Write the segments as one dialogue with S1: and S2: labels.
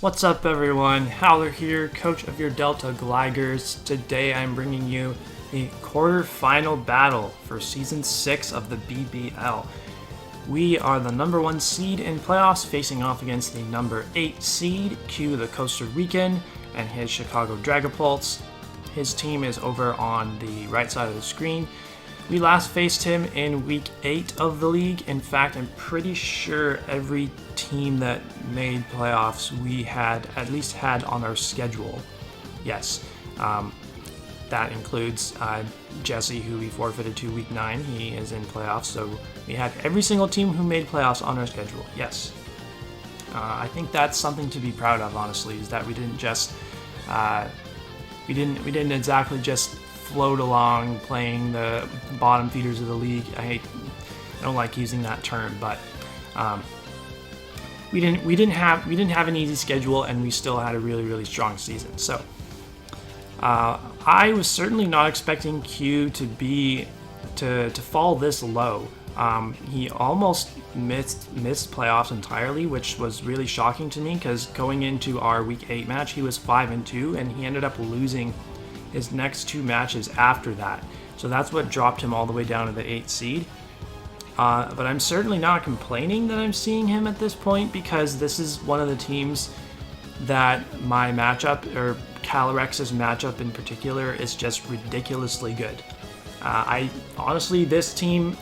S1: What's up everyone, Howler here, coach of your Delta Gligars. Today I'm bringing you the quarterfinal battle for Season 6 of the BBL. We are the number 1 seed in playoffs facing off against the number 8 seed, Q the Costa Rican, and his Chicago Dragapults. His team is over on the right side of the screen. We last faced him in week 8 of the league. In fact, I'm pretty sure every team that made playoffs we had at least had on our schedule. Yes, that includes Jesse, who we forfeited to week 9. He is in playoffs, so we had every single team who made playoffs on our schedule. Yes, I think that's something to be proud of. Honestly, is that we didn't just we didn't exactly just float along playing the bottom feeders of the league. I don't like using that term, but we didn't have an easy schedule, and we still had a really strong season. So I was certainly not expecting Q to fall this low. He almost missed playoffs entirely, which was really shocking to me, because going into our week 8 match he was 5-2, and he ended up losing his next 2 matches after that. So that's what dropped him all the way down to the 8th seed. But I'm certainly not complaining that I'm seeing him at this point, because this is one of the teams that my matchup, or Calorex's matchup in particular, is just ridiculously good. Honestly, this team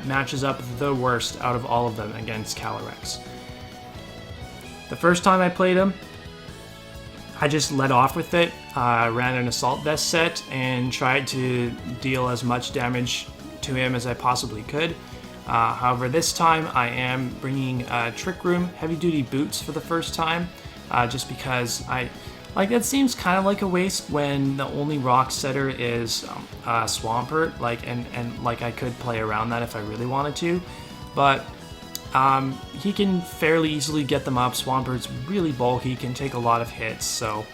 S1: matches up the worst out of all of them against Calorex. The first time I played him, I just let off with it, ran an Assault Vest set, and tried to deal as much damage to him as I possibly could. However, this time I am bringing Trick Room Heavy Duty Boots for the first time, just because that seems kind of like a waste when the only rock setter is Swampert, and I could play around that if I really wanted to, but he can fairly easily get them up. Swampert's really bulky, can take a lot of hits, so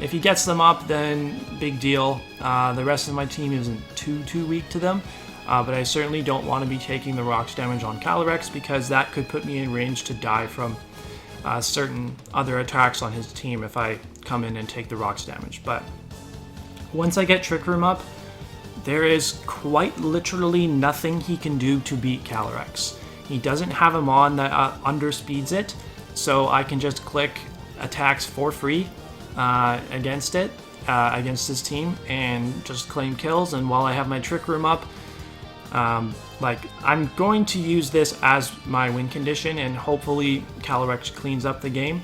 S1: if he gets them up, then big deal. The rest of my team isn't too weak to them, but I certainly don't want to be taking the rocks damage on Calorex, because that could put me in range to die from certain other attacks on his team if I come in and take the rocks damage. But once I get Trick Room up, there is quite literally nothing he can do to beat Calorex. He doesn't have a mod that underspeeds it, so I can just click attacks for free against his team, and just claim kills. And while I have my Trick Room up, I'm going to use this as my win condition, and hopefully Calorex cleans up the game.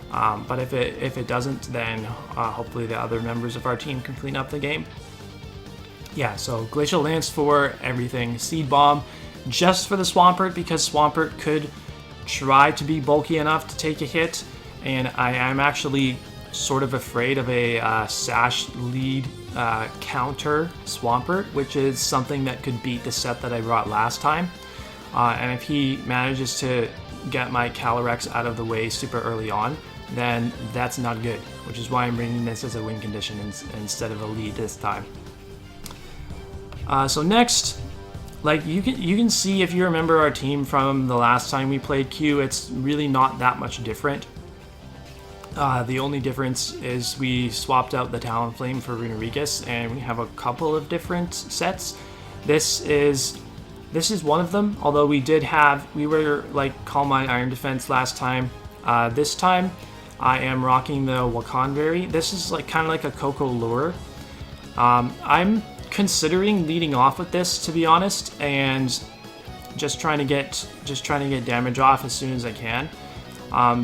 S1: But if it doesn't, then hopefully the other members of our team can clean up the game. Yeah, so Glacial Lance for everything. Seed Bomb just for the Swampert, because Swampert could try to be bulky enough to take a hit, and I am actually sort of afraid of a Sash lead counter Swampert, which is something that could beat the set that I brought last time. And if he manages to get my Calorex out of the way super early on, then that's not good, which is why I'm bringing this as a win condition instead of a lead this time. So next, you can see, if you remember our team from the last time we played Q, it's really not that much different. The only difference is we swapped out the Talonflame for Runaricus, and we have a couple of different sets. This is one of them, although we were Calm Mind Iron Defense last time. This time I am rocking the Wakandberry. This is kind of like a Coco Lure. I'm considering leading off with this, to be honest, and just trying to get damage off as soon as I can.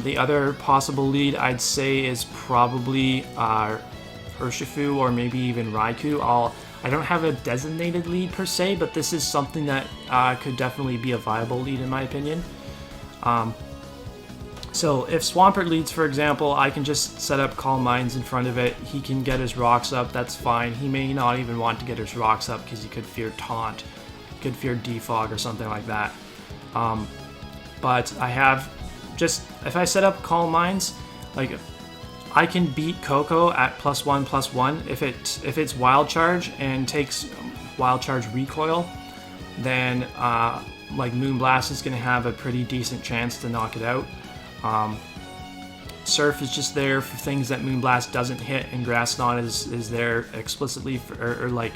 S1: The other possible lead I'd say is probably Urshifu, or maybe even Raikou. I don't have a designated lead per se, but this is something that could definitely be a viable lead in my opinion. So if Swampert leads, for example, I can just set up Calm Minds in front of it. He can get his rocks up, that's fine. He may not even want to get his rocks up because he could fear Taunt, could fear Defog or something like that. But I have if I set up Calm Minds, I can beat Coco at +1/+1 if it's Wild Charge and takes Wild Charge recoil, then Moonblast is going to have a pretty decent chance to knock it out. Surf is just there for things that Moonblast doesn't hit, and Grass Knot is there explicitly for, or like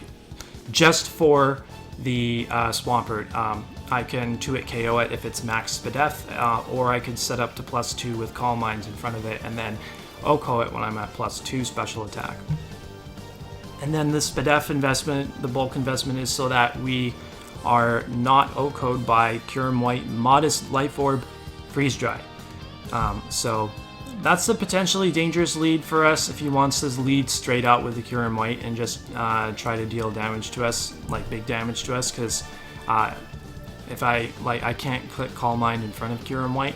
S1: just for the Swampert. I can 2-hit KO it if it's max Spadef, or I could set up to +2 with Calm Minds in front of it, and then OHKO it when I'm at +2 special attack. And then the Spadef investment, the bulk investment, is so that we are not OHKO'd by Kyurem-White, Modest Life Orb, Freeze Dry. So that's a potentially dangerous lead for us if he wants to lead straight out with the Kyurem-White and just try to deal damage to us, like big damage to us, because if I can't click Calm Mind in front of Kyurem-White.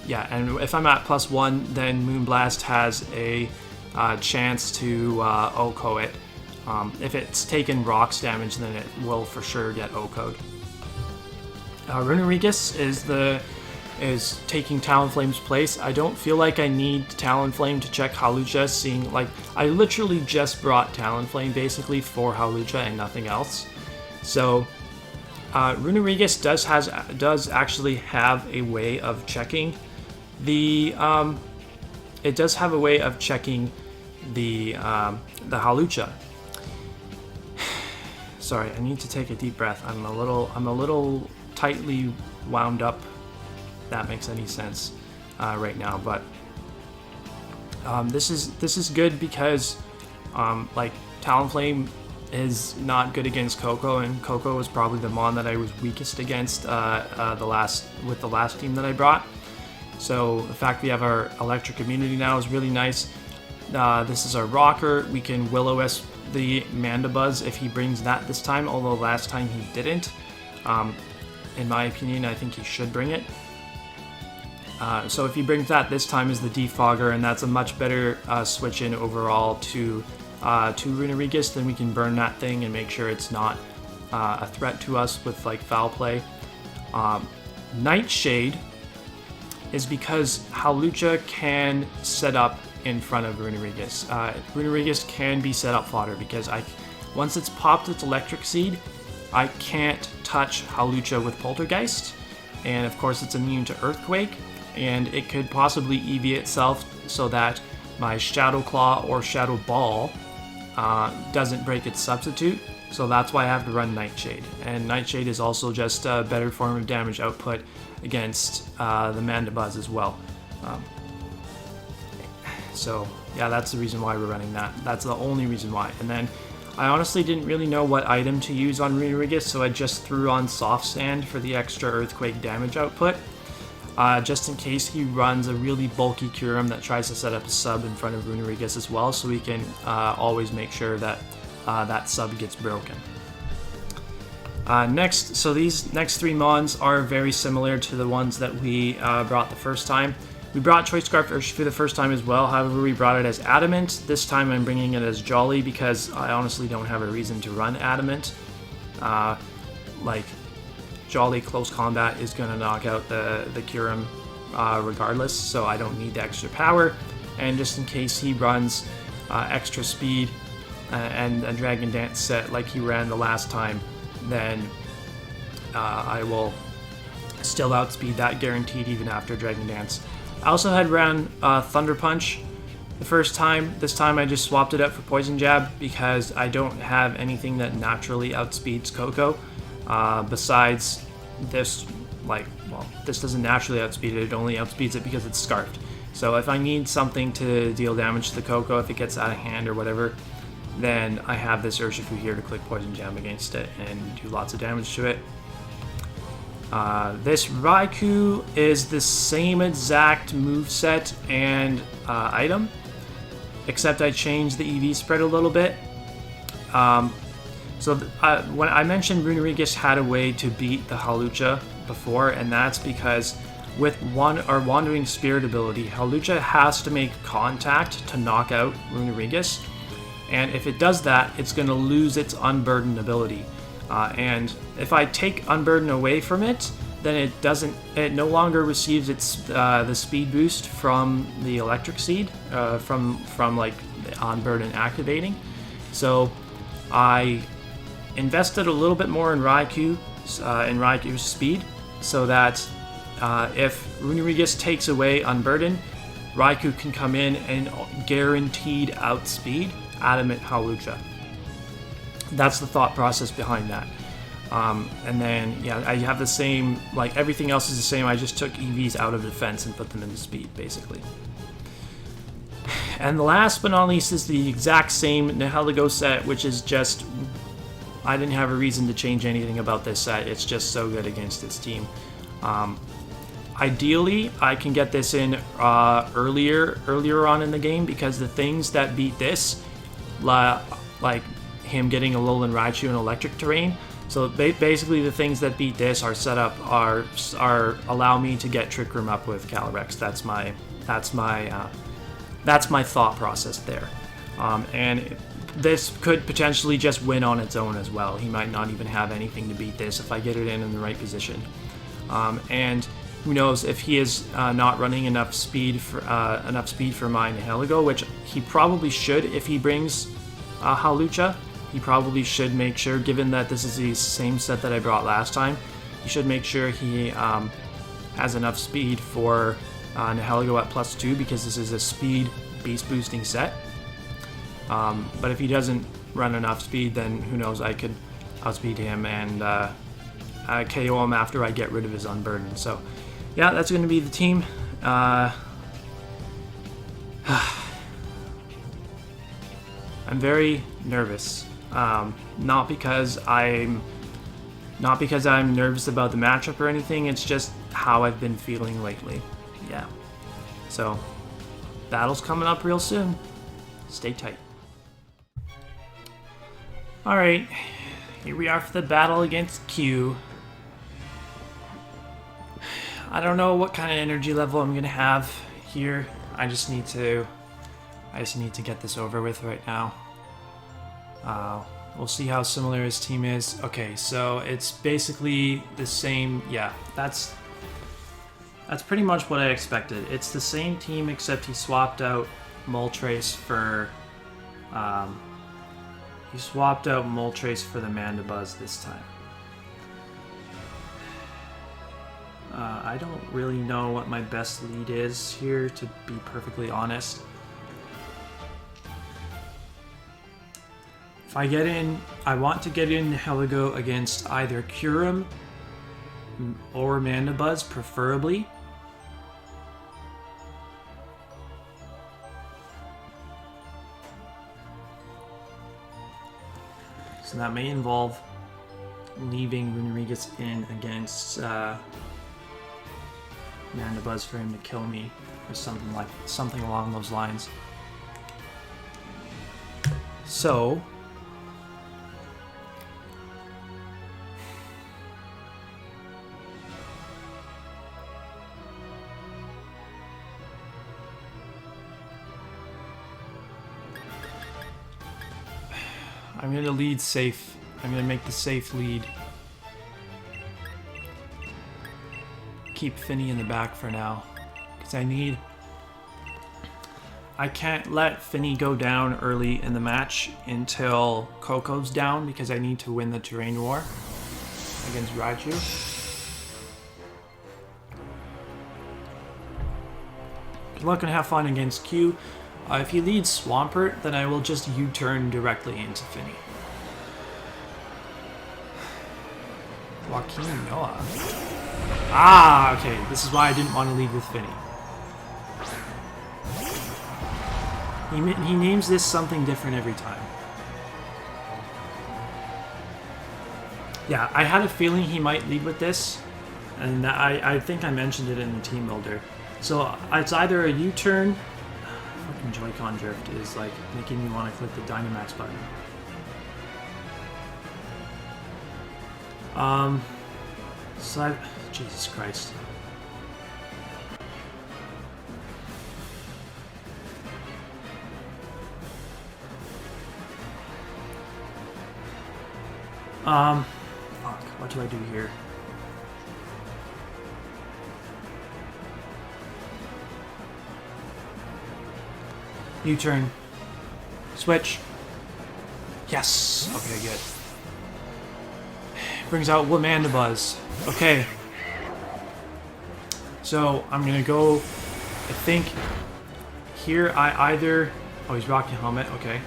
S1: Yeah, and if I'm at +1, then Moonblast has a chance to OHKO it. If it's taken rocks damage, then it will for sure get OHKO'd. Runerigus is taking Talonflame's place. I don't feel like I need Talonflame to check Hawlucha, seeing like I literally just brought Talonflame basically for Hawlucha and nothing else. So Runerigus does actually have a way of checking the it does have a way of checking the Hawlucha. Sorry, I need to take a deep breath. I'm a little tightly wound up. If that makes any sense right now, but this is good because like Talonflame is not good against Koko, and Koko was probably the mon that I was weakest against the last team that I brought. So the fact we have our electric immunity now is really nice. This is our rocker. We can Will-O-Wisp the Mandibuzz if he brings that this time, although last time he didn't. In my opinion, I think he should bring it. So if he brings that this time as the Defogger, and that's a much better switch in overall to Runerigus, then we can burn that thing and make sure it's not a threat to us with like foul play. Nightshade is because Hawlucha can set up in front of Runerigus. Runerigus can be set up fodder because once it's popped its Electric Seed, I can't touch Hawlucha with Poltergeist, and of course it's immune to Earthquake, and it could possibly EV itself so that my Shadow Claw or Shadow Ball doesn't break its substitute, so that's why I have to run Nightshade. And Nightshade is also just a better form of damage output against the Mandibuzz as well. So yeah, that's the reason why we're running that. That's the only reason why. And then I honestly didn't really know what item to use on Runerigus, so I just threw on Soft Sand for the extra Earthquake damage output, just in case he runs a really bulky Kyurem that tries to set up a sub in front of Runerigus as well, so we can always make sure that that sub gets broken. Next, so these next three mons are very similar to the ones that we brought the first time. We brought Choice Scarf Urshifu the first time as well, however we brought it as Adamant. This time I'm bringing it as Jolly because I honestly don't have a reason to run Adamant. Like, Jolly Close Combat is going to knock out the Kyurem regardless, so I don't need the extra power. And just in case he runs extra speed and a Dragon Dance set like he ran the last time, then I will still outspeed that guaranteed even after Dragon Dance. I also had ran Thunder Punch the first time. This time I just swapped it out for Poison Jab because I don't have anything that naturally outspeeds Koko. Besides this, this doesn't naturally outspeed it, it only outspeeds it because it's Scarfed. So if I need something to deal damage to the Koko, if it gets out of hand or whatever, then I have this Urshifu here to click Poison Jab against it and do lots of damage to it. This Raikou is the same exact moveset and item, except I changed the EV spread a little bit. When I mentioned Runerigus had a way to beat the Hawlucha before, and that's because with our Wandering Spirit ability, Hawlucha has to make contact to knock out Runerigus, and if it does that, it's going to lose its Unburden ability. And if I take Unburden away from it, then it no longer receives its the speed boost from the Electric Seed, from like the Unburden activating. So I invested a little bit more in Raikou's speed, so that if Runerigus takes away Unburden, Raikou can come in and guaranteed outspeed Adamant Hawlucha. That's the thought process behind that. And then, yeah, I have the same, like, everything else is the same. I just took EVs out of defense and put them into speed, basically. And the last but not least is the exact same Nihilego set, which is just, I didn't have a reason to change anything about this set. It's just so good against this team. Ideally, I can get this in earlier on in the game, because the things that beat this, like him getting a Alolan Raichu in electric terrain. So basically, the things that beat this are set up are allow me to get Trick Room up with Calyrex. That's my thought process there. And this could potentially just win on its own as well. He might not even have anything to beat this if I get it in the right position. And who knows if he is not running enough speed for my Nihilego, which he probably should if he brings Hawlucha. He probably should make sure, given that this is the same set that I brought last time, he should make sure he has enough speed for Nihilego at +2, because this is a speed beast boosting set. But if he doesn't run enough speed, then who knows, I could outspeed him and KO him after I get rid of his Unburden. So yeah, that's going to be the team. I'm very nervous. Not because I'm nervous about the matchup or anything. It's just how I've been feeling lately. Yeah. So, battle's coming up real soon. Stay tight. Alright, here we are for the battle against Q. I don't know what kind of energy level I'm gonna have here. I just need to get this over with right now. We'll see how similar his team is. Okay, so it's basically the same. Yeah, that's pretty much what I expected. It's the same team, except he swapped out Moltres for the Mandibuzz this time. I don't really know what my best lead is here, to be perfectly honest. If I get in, I want to get in Nihilego against either Kyurem or Mandibuzz, preferably. So that may involve leaving Rodriguez in against Mandibuzz for him to kill me, or something along those lines. So I'm going to lead safe. I'm going to make the safe lead. Keep Finny in the back for now, because I can't let Finny go down early in the match until Coco's down, because I need to win the terrain war against Raichu. Good luck and have fun against Q. If he leads Swampert, then I will just U-turn directly into Finny. Joaquin Noah. Ah, okay. This is why I didn't want to lead with Finny. He names this something different every time. Yeah, I had a feeling he might lead with this, and I think I mentioned it in the Teambuilder. So it's either a U-turn. Fucking Joy-Con drift is like making me want to click the Dynamax button. Jesus Christ. Fuck, what do I do here? U-turn. Switch. Yes! Okay, good. Brings out Mandibuzz. Okay. So, I'm gonna go, I think, here I either... Oh, he's rocking a helmet. Okay.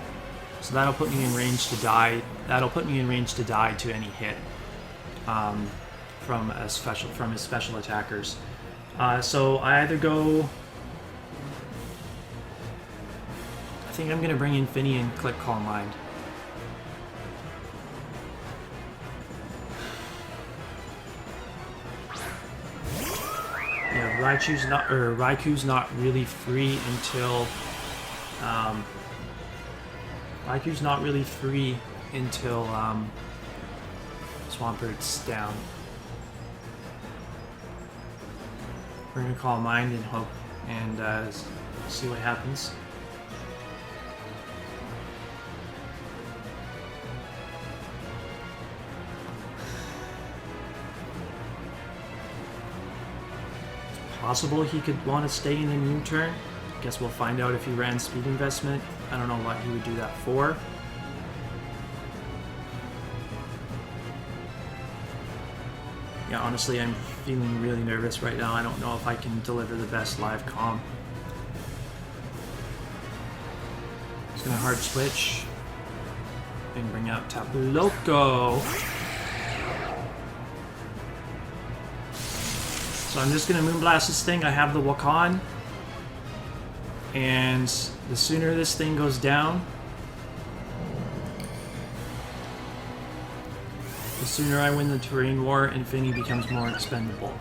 S1: So that'll put me in range to die. That'll put me in range to die to any hit from his special attackers. So I either go... I think I'm going to bring in Finny and click Calm Mind. Yeah, Raiku's not really free until Swampert's down. We're gonna call Mind and hope and see what happens. Possible he could want to stay in the new turn. Guess we'll find out if he ran speed investment. I don't know what he would do that for. Yeah, honestly, I'm feeling really nervous right now. I don't know if I can deliver the best live comm. Just gonna hard switch and bring out Tapu Loko. So I'm just going to Moonblast this thing. I have the Wakan. And the sooner this thing goes down, the sooner I win the Terrain War and Finny becomes more expendable.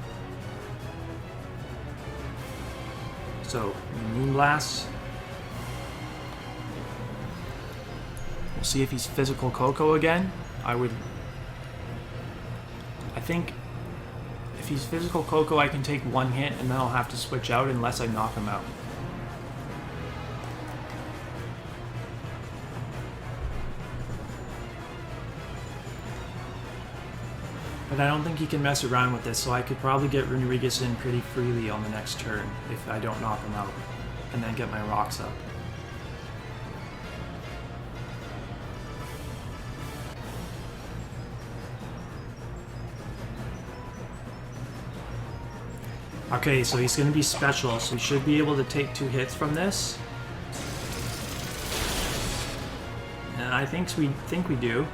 S1: So, Moonblast. We'll see if he's Physical Coco again. I think... If he's Physical Coco, I can take one hit and then I'll have to switch out unless I knock him out. But I don't think he can mess around with this, so I could probably get Rodriguez in pretty freely on the next turn if I don't knock him out and then get my rocks up. Okay, so he's going to be special, so we should be able to take 2 hits from this. And I think we do.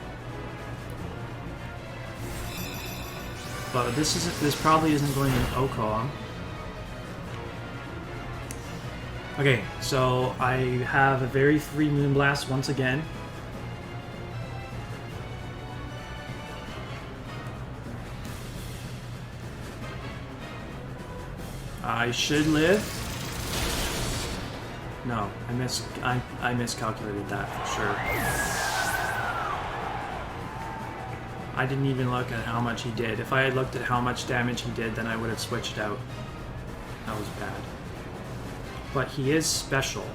S1: But this probably isn't going in OCOM. Okay, so I have a very free Moonblast once again. I should live. No, I miscalculated that for sure. I didn't even look at how much he did. If I had looked at how much damage he did, then I would have switched out. That was bad. But he is special.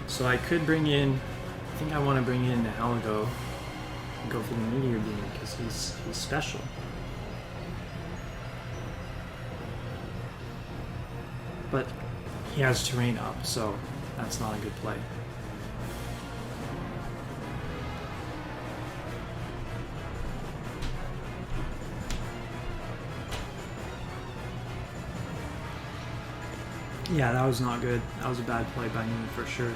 S1: So I could bring in... I think I want to bring in the Heligo and go for the Meteor Beam because he's special. But he has terrain up, so that's not a good play. Yeah, that was not good. That was a bad play by me for sure.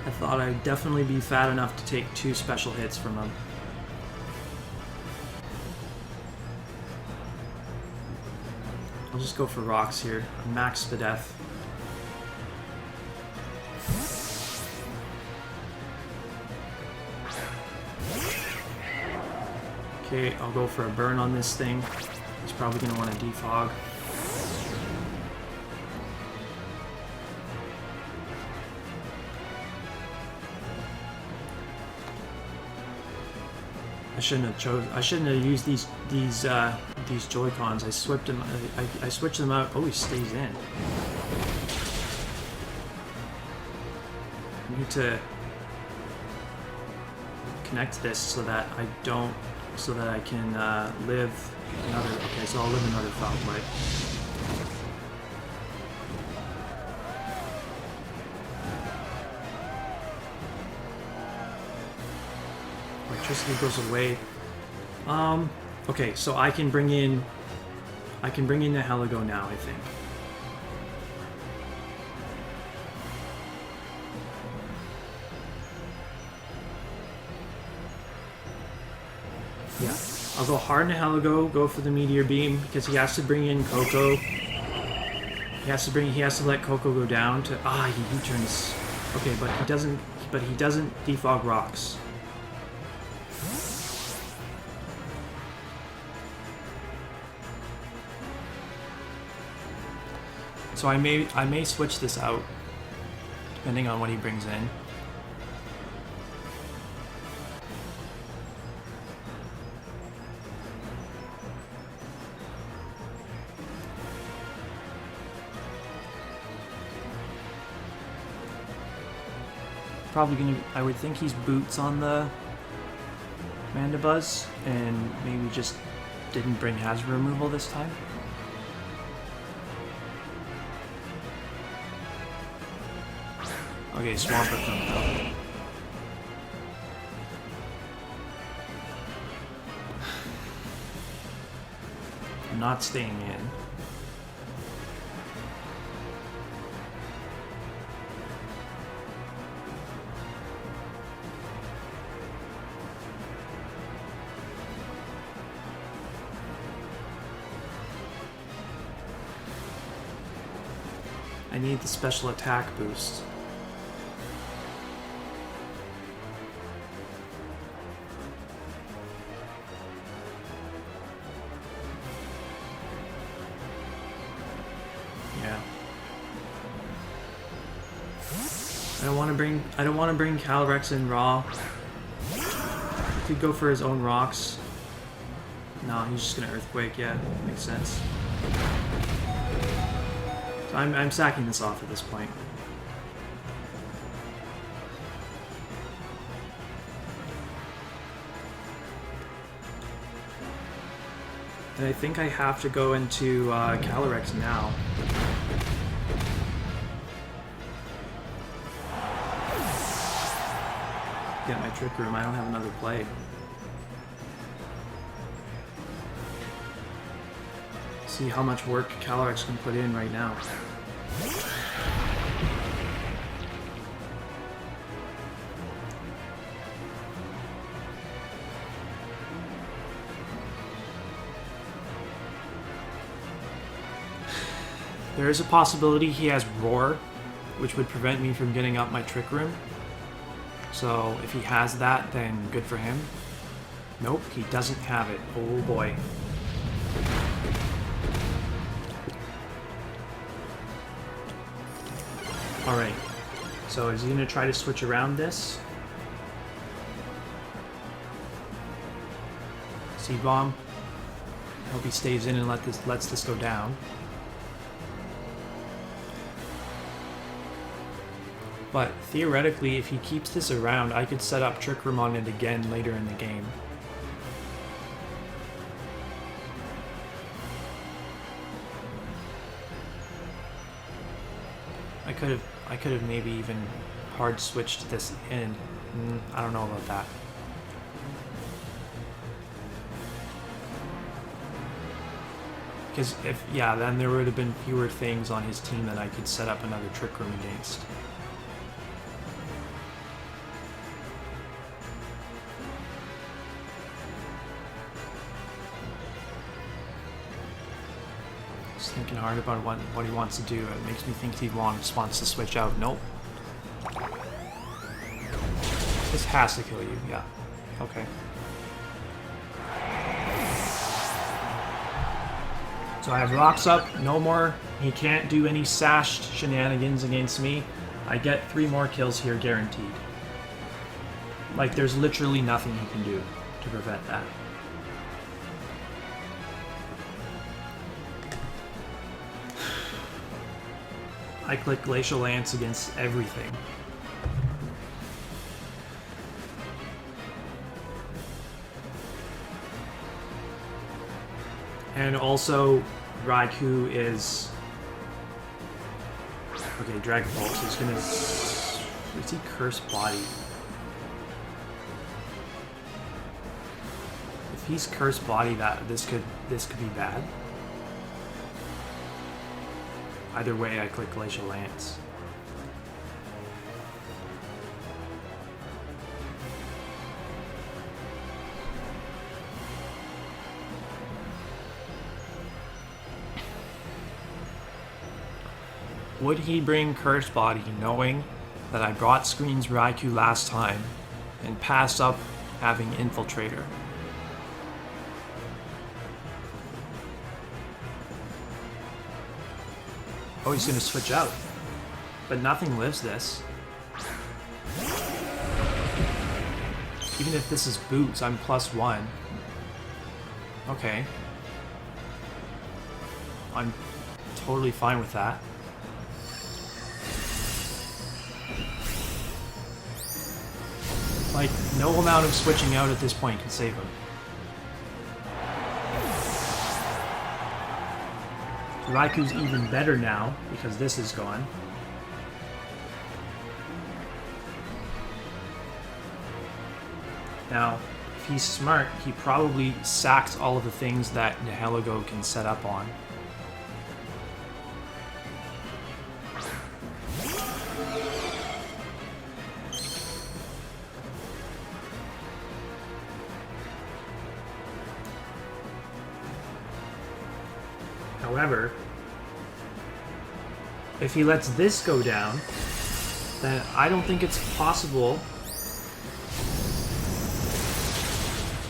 S1: I thought I'd definitely be fat enough to take 2 special hits from him. I'll just go for rocks here. Max the death. Okay, I'll go for a burn on this thing. He's probably going to want to defog. I shouldn't have used these Joy-Cons. I switched them out. Oh, he stays in. I need to connect this so that I can live another. Okay, so I'll live another foul play. Electricity goes away. Okay, so I can bring in the Heligo now, I think. Yeah. I'll go hard into Heligo, go for the Meteor Beam, because he has to bring in Coco. He has to let Coco go down to he U-turns. Okay, but he doesn't defog rocks. So I may switch this out, depending on what he brings in. Probably gonna. I would think he's boots on the Mandibuzz, and maybe just didn't bring hazard removal this time. Okay, Swampert comes out. I'm not staying in. I need the special attack boost. Yeah. I don't want to bring Calyrex in raw. He could go for his own rocks. No, he's just gonna Earthquake. Yeah, makes sense. So I'm sacking this off at this point. And I think I have to go into Calyrex now. Get my Trick Room. I don't have another play. See how much work Calyrex can put in right now. There is a possibility he has Roar, which would prevent me from getting up my Trick Room. So if he has that, then good for him. Nope, he doesn't have it. Oh boy. Alright, so is he going to try to switch around this? Seed Bomb. Hope he stays in and lets this go down. But theoretically, if he keeps this around, I could set up Trick Room on it again later in the game. I could have maybe even hard switched this in. I don't know about that. Because then there would have been fewer things on his team that I could set up another Trick Room against. Thinking hard about what he wants to do. It makes me think he wants to switch out. Nope. This has to kill you. Yeah. Okay. So I have rocks up. No more. He can't do any sashed shenanigans against me. I get 3 more kills here guaranteed. Like, there's literally nothing he can do to prevent that. I click Glacial Lance against everything. And also, Raikou is... Okay, Dragapults is gonna... Is he Curse Body? If he's Cursed Body, this could be bad. Either way, I click Glacial Lance. Would he bring Cursed Body knowing that I brought Screen's Raikou last time and passed up having Infiltrator? Oh, he's gonna switch out. But nothing lives this. Even if this is Boots, I'm +1. Okay. I'm totally fine with that. Like, no amount of switching out at this point can save him. Raikou's even better now, because this is gone. Now, if he's smart, he probably sacks all of the things that Nihilego can set up on. However, if he lets this go down, then I don't think it's possible.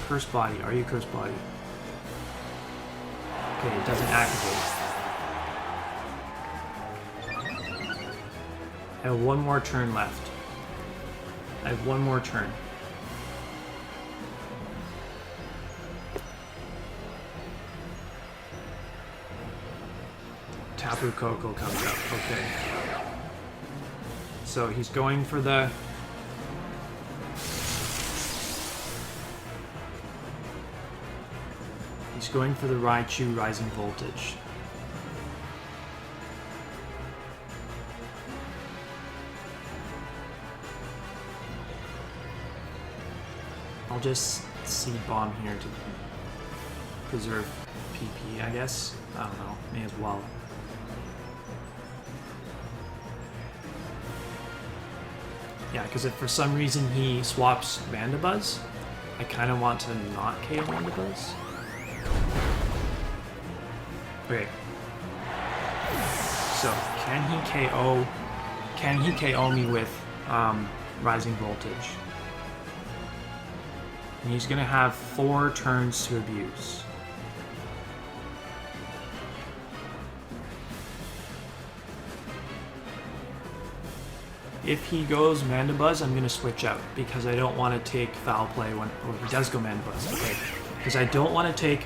S1: Cursed Body, are you Cursed Body? Okay, it doesn't activate. I have one more turn left. I have one more turn. Tapu Koko comes up, okay. So he's going for the... He's going for the Raichu Rising Voltage. I'll just Seed Bomb here to preserve PP, I guess. I don't know, may as well. Yeah, because if for some reason he swaps Vandabuzz, I kind of want to not KO Vandabuzz. Okay. So, can he KO me with Rising Voltage? And he's going to have 4 turns to abuse. If he goes Mandibuzz, I'm going to switch out because I don't want to take Foul Play when... Oh, he does go Mandibuzz. Okay. Because I don't want to take...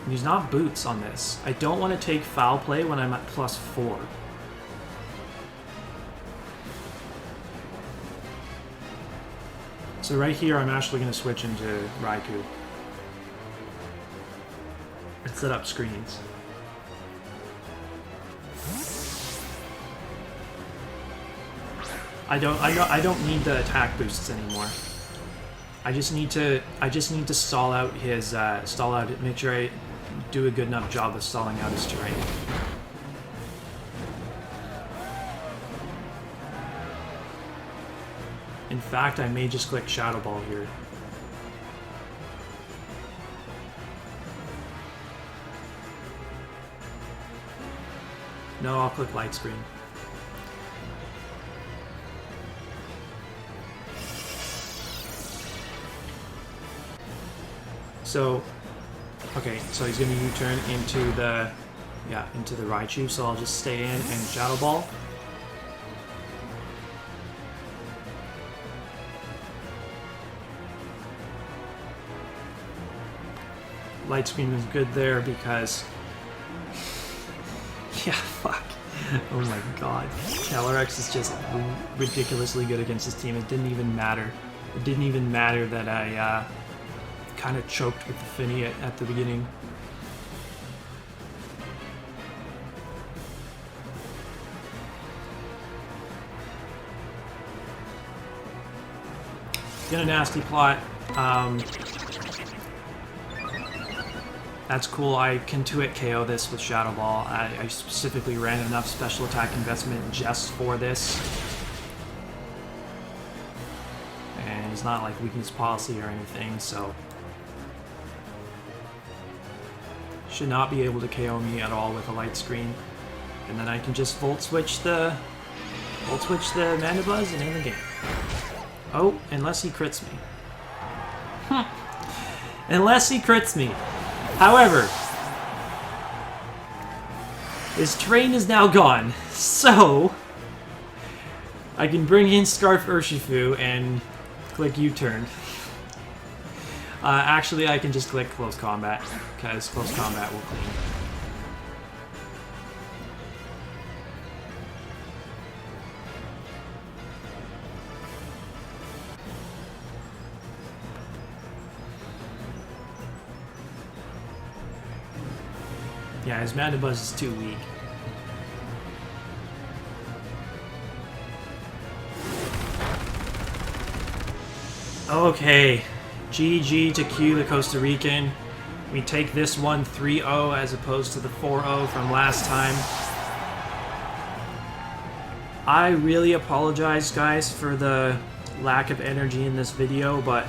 S1: He's not Boots on this. I don't want to take Foul Play when I'm at +4. So right here, I'm actually going to switch into Raikou. And set up screens. I don't need the attack boosts anymore. I just need to stall out his make sure I do a good enough job of stalling out his terrain. In fact, I may just click Shadow Ball here. No, I'll click Light Screen. So, okay, so he's going to U-turn into the Raichu, so I'll just stay in and Shadow Ball. Light Screen was good there because... yeah, fuck. Oh my god. Calyrex is just ridiculously good against his team. It didn't even matter. It didn't even matter that I, kind of choked with the Finny at the beginning. Get a nasty plot. That's cool. I can 2-hit KO this with Shadow Ball. I specifically ran enough special attack investment just for this. And it's not like weakness policy or anything, so should not be able to KO me at all with a light screen. And then I can just Volt Switch the Mandibuzz and end the game. Oh, unless he crits me. Unless he crits me. However, his terrain is now gone, so I can bring in Scarf Urshifu and click U-turn. Actually, I can just click Close Combat, because Close Combat will clean. Yeah, his Mandibuzz is too weak. Okay, GG to Q, the Costa Rican. We take this one 3-0 as opposed to the 4-0 from last time. I really apologize, guys, for the lack of energy in this video, but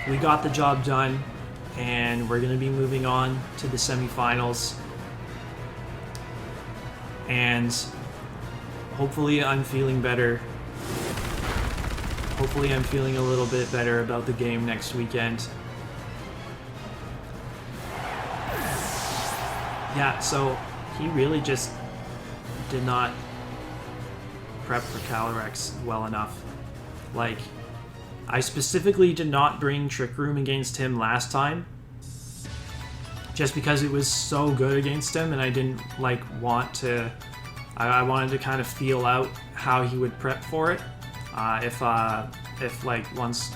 S1: we got the job done. And we're going to be moving on to the semifinals. And hopefully I'm feeling better. Hopefully I'm feeling a little bit better about the game next weekend. Yeah, so he really just did not prep for Calyrex well enough. Like, I specifically did not bring Trick Room against him last time, just because it was so good against him, and I didn't want to. I wanted to kind of feel out how he would prep for it. If once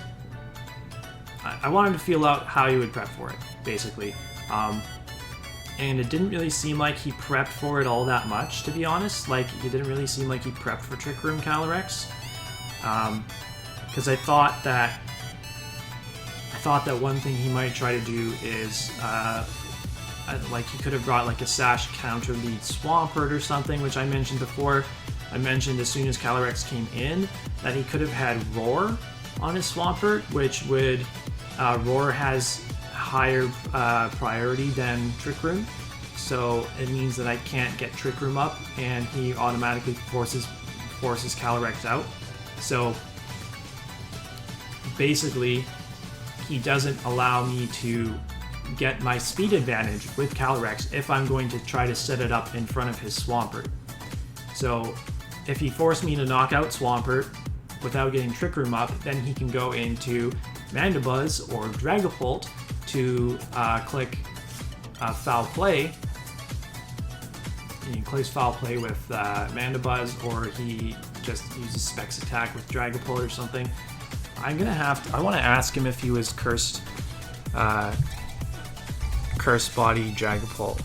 S1: I wanted to feel out how he would prep for it, basically. And it didn't really seem like he prepped for it all that much, to be honest. Like, it didn't really seem like he prepped for Trick Room Calyrex. Because I thought that one thing he might try to do is like he could have brought like a Sash counter lead Swampert or something, which I mentioned before. I mentioned as soon as Calyrex came in that he could have had Roar on his Swampert, which would Roar has higher priority than Trick Room, so it means that I can't get Trick Room up, and he automatically forces Calyrex out. So basically, he doesn't allow me to get my speed advantage with Calyrex if I'm going to try to set it up in front of his Swampert. So if he forced me to knock out Swampert without getting Trick Room up, then he can go into Mandibuzz or Dragapult to click Foul Play. He plays Foul Play with Mandibuzz, or he just uses Specs Attack with Dragapult or something. I want to ask him if he was cursed body Dragapult.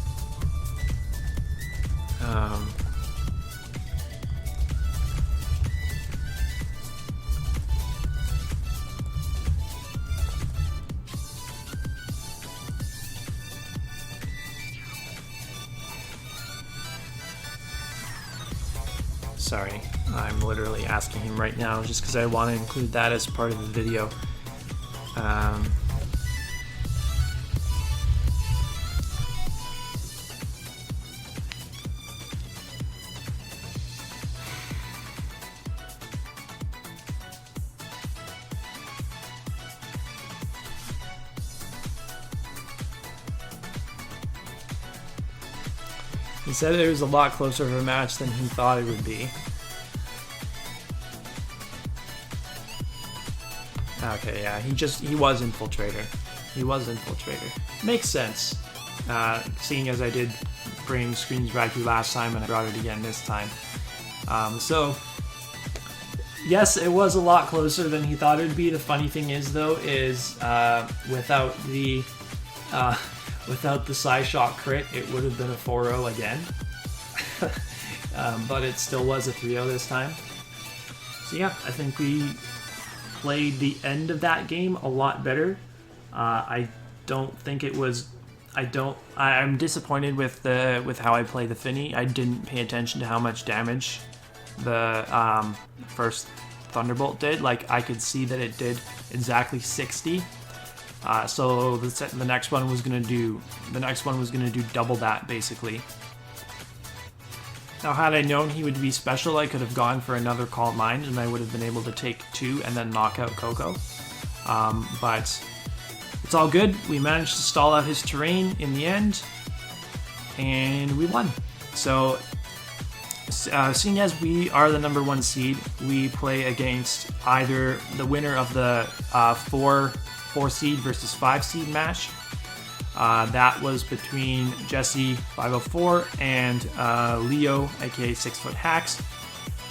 S1: Sorry, I'm literally asking him right now just because I want to include that as part of the video. He said it was a lot closer of a match than he thought it would be. Okay, yeah, he was Infiltrator. He was Infiltrator. Makes sense, seeing as I did bring Screens Raikou last time and I brought it again this time. So, yes, it was a lot closer than he thought it would be. The funny thing is, though, is without the Psyshock crit, it would have been a 4-0 again. But it still was a 3-0 this time. So yeah, I think we played the end of that game a lot better. I don't think it was. I'm disappointed with how I play the Finny. I didn't pay attention to how much damage the first Thunderbolt did. Like, I could see that it did exactly 60. So the next one was gonna do double that basically. Now, had I known he would be special, I could have gone for another Calm Mind, and I would have been able to take 2 and then knock out Coco. But it's all good. We managed to stall out his terrain in the end, and we won. So, seeing as we are the number 1 seed, we play against either the winner of the 4 seed versus 5 seed match. That was between Jesse 504 and Leo, aka 6 Foot Hacks.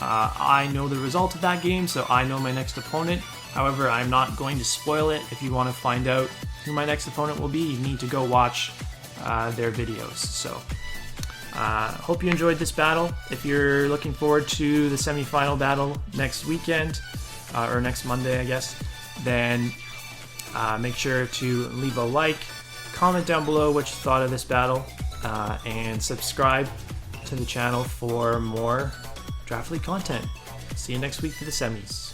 S1: I know the result of that game, so I know my next opponent. However, I'm not going to spoil it. If you want to find out who my next opponent will be, you need to go watch their videos. So, hope you enjoyed this battle. If you're looking forward to the semi-final battle next weekend, or next Monday, I guess, then make sure to leave a like, comment down below what you thought of this battle, and subscribe to the channel for more Draft League content. See you next week for the semis.